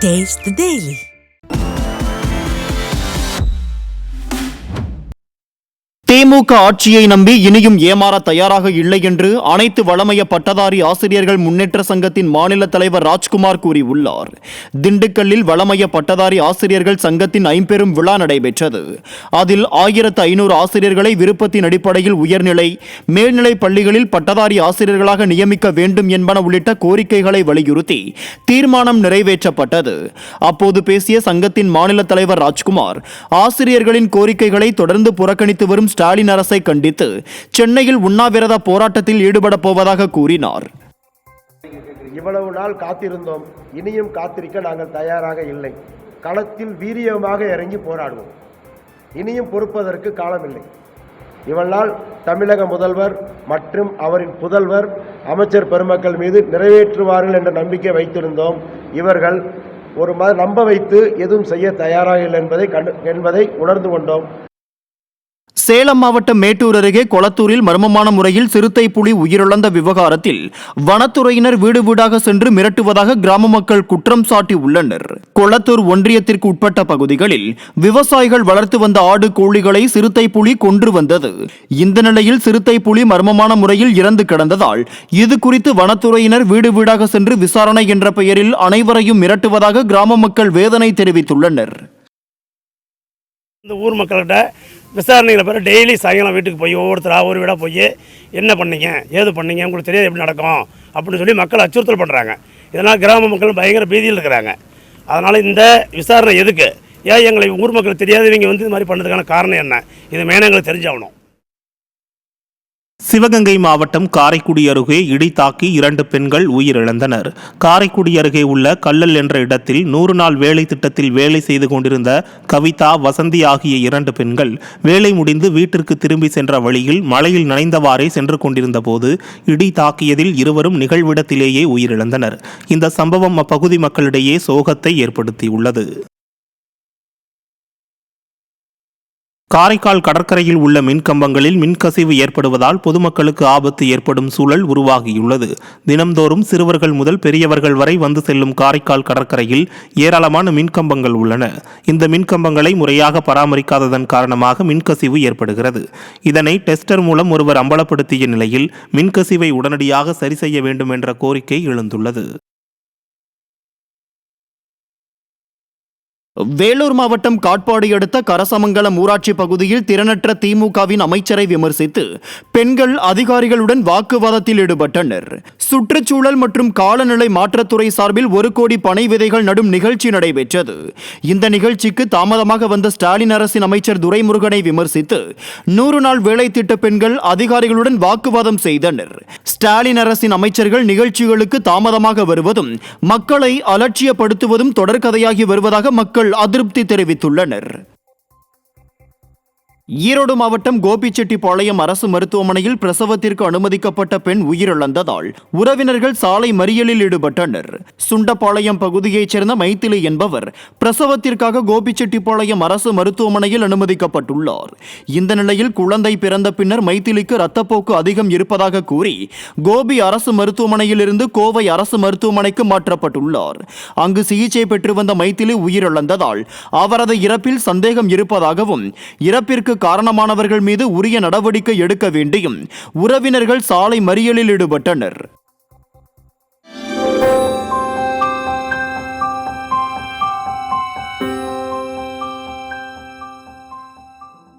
Taste the Daily. திமுக ஆட்சியை நம்பி இனியும் ஏமாற தயாராக இல்லை என்று அனைத்து வளமைய பட்டதாரி ஆசிரியர்கள் முன்னேற்ற சங்கத்தின் மாநில தலைவர் ராஜ்குமார் கூறியுள்ளார். திண்டுக்கல்லில் வளமைய பட்டதாரி ஆசிரியர்கள் சங்கத்தின் ஐம்பெரும் விழா நடைபெற்றது. அதில் 1500 ஆசிரியர்களை விருப்பத்தின் அடிப்படையில் உயர்நிலை, மேல்நிலை பள்ளிகளில் பட்டதாரி ஆசிரியர்களாக நியமிக்க வேண்டும் என்பன உள்ளிட்ட கோரிக்கைகளை வலியுறுத்தி தீர்மானம் நிறைவேற்றப்பட்டது. அப்போது பேசிய சங்கத்தின் மாநில தலைவர் ராஜ்குமார், ஆசிரியர்களின் கோரிக்கைகளை தொடர்ந்து புறக்கணித்து வரும் ஸ்டாலின் அரசை கண்டித்து சென்னையில் உண்ணாவிரத போராட்டத்தில் ஈடுபட போவதாக கூறினார். இவ்வளவு நாள் காத்திருந்தோம், இனியும் காத்திருக்க நாங்கள் தயாராக இல்லை. களத்தில் வீரியமாக இறங்கி போராடுவோம். இனியும் பொறுப்பதற்கு காலமில்லை. இவ்வளவு நாள் தமிழக முதல்வர் மற்றும் அவரின் புதல்வர் அமைச்சர் பெருமக்கள் மீது நிறைவேற்றுவார்கள் என்ற நம்பிக்கை வைத்திருந்தோம். இவர்கள் ஒரு நம்ப வைத்து எதுவும் செய்ய தயாராக இல்லை என்பதை உணர்ந்து கொண்டோம். சேலம் மாவட்டம் மேட்டூர் அருகே கொளத்தூரில் மர்மமான முறையில் சிறுத்தை புலி உயிரிழந்த விவகாரத்தில் வனத்துறையினர் வீடு வீடாக சென்று மிரட்டுவதாக கிராம மக்கள் குற்றம் சாட்டியுள்ளனர். கொளத்தூர் ஒன்றியத்திற்கு உட்பட்ட பகுதிகளில் விவசாயிகள் வளர்த்து வந்த ஆடு கோழிகளை சிறுத்தை புலி கொன்று வந்தது. இந்த நிலையில் சிறுத்தை புலி மர்மமான முறையில் இறந்து கிடந்ததால் இது குறித்து வனத்துறையினர் வீடு வீடாக சென்று விசாரணை என்ற பெயரில் அனைவரையும் மிரட்டுவதாக கிராம மக்கள் வேதனை தெரிவித்துள்ளனர். இந்த ஊர் மக்கள்கிட்ட விசாரணைகளை பேர் டெய்லி சாயங்காலம் வீட்டுக்கு போய் ஒவ்வொருத்தராக ஒரு வீடாக போய் என்ன பண்ணீங்க, ஏது பண்ணீங்க, உங்களுக்கு தெரியாது எப்படி நடக்கும் அப்படின்னு சொல்லி மக்கள் அச்சுறுத்தல் பண்ணுறாங்க. இதனால் கிராம மக்கள் பயங்கர பீதியில் இருக்கிறாங்க. அதனால் இந்த விசாரணை எதுக்கு, ஏன் எங்களை ஊர் மக்கள் தெரியாது இவங்க வந்து இது மாதிரி பண்ணதுக்கான காரணம் என்ன, இது மெயினாக எங்களுக்கு தெரிஞ்சாகணும். சிவகங்கை மாவட்டம் காரைக்குடி அருகே இடி தாக்கி 2 பெண்கள் உயிரிழந்தனர். காரைக்குடி அருகே உள்ள கல்லல் என்ற இடத்தில் 100 நாள் வேலை திட்டத்தில் வேலை செய்து கொண்டிருந்த கவிதா, வசந்தி ஆகிய 2 பெண்கள் வேலை முடிந்து வீட்டிற்கு திரும்பி சென்ற வழியில் மழையில் நனைந்தவாறே சென்று கொண்டிருந்த போது இடி தாக்கியதில் இருவரும் நிகழ்விடத்திலேயே உயிரிழந்தனர். இந்த சம்பவம் அப்பகுதி மக்களிடையே சோகத்தை ஏற்படுத்தியுள்ளது. காரைக்கால் கடற்கரையில் உள்ள மின்கம்பங்களில் மின்கசிவு ஏற்படுவதால் பொதுமக்களுக்கு ஆபத்து ஏற்படும் சூழல் உருவாகியுள்ளது. தினம்தோறும் சிறுவர்கள் முதல் பெரியவர்கள் வரை வந்து செல்லும் காரைக்கால் கடற்கரையில் ஏராளமான மின்கம்பங்கள் உள்ளன. இந்த மின்கம்பங்களை முறையாக பராமரிக்காததன் காரணமாக மின்கசிவு ஏற்படுகிறது. இதனை டெஸ்டர் மூலம் ஒருவர் அம்பலப்படுத்திய நிலையில் மின்கசிவை உடனடியாக சரி செய்ய வேண்டும் என்ற கோரிக்கை எழுந்துள்ளது. வேலூர் மாவட்டம் காட்பாடி அடுத்த கரசமங்கலம் ஊராட்சி பகுதியில் திறனற்ற திமுகவின் அமைச்சரை விமர்சித்து பெண்கள் அதிகாரிகளுடன் வாக்குவாதத்தில் ஈடுபட்டனர். சுற்றுச்சூழல் மற்றும் காலநிலை மாற்றத்துறை சார்பில் 1 கோடி பனை விதைகள் நடும் நிகழ்ச்சி நடைபெற்றது. இந்த நிகழ்ச்சிக்கு தாமதமாக வந்த ஸ்டாலின் அரசின் அமைச்சர் துரைமுருகனை விமர்சித்து 100 நாள் வேலை திட்ட பெண்கள் அதிகாரிகளுடன் வாக்குவாதம் செய்தனர். ஸ்டாலின் அரசின் அமைச்சர்கள் நிகழ்ச்சிகளுக்கு தாமதமாக வருவதும் மக்களை அலட்சியப்படுத்துவதும் தொடர்கதையாகி வருவதாக மக்கள் அதிருப்தி தெரிவித்துள்ளனர். ஈரோடு மாவட்டம் கோபிச்செட்டிப்பாளையம் அரசு மருத்துவமனையில் பிரசவத்திற்கு அனுமதிக்கப்பட்ட பெண் உயிரிழந்ததால் உறவினர்கள் சாலை மறியலில் ஈடுபட்டனர். சுண்டப்பாளையம் பகுதியைச் சேர்ந்த மைத்திலி என்பவர் பிரசவத்திற்காக கோபிச்செட்டிப்பாளையம் அரசு மருத்துவமனையில் அனுமதிக்கப்பட்டுள்ளார். இந்த நிலையில் குழந்தை பிறந்த பின்னர் மைத்திலிக்கு இரத்தப்போக்கு அதிகம் இருப்பதாக கூறி கோபி அரசு மருத்துவமனையில் இருந்து கோவை அரசு மருத்துவமனைக்கு மாற்றப்பட்டுள்ளார். அங்கு சிகிச்சை பெற்று வந்த மைத்திலி உயிரிழந்ததால் அவரது இறப்பில் சந்தேகம் இருப்பதாகவும் இறப்பிற்கு காரணமானவர்கள் மீது உரிய நடவடிக்கை எடுக்க வேண்டியும் உறவினர்கள் சாலை மறியலில் ஈடுபட்டனர்.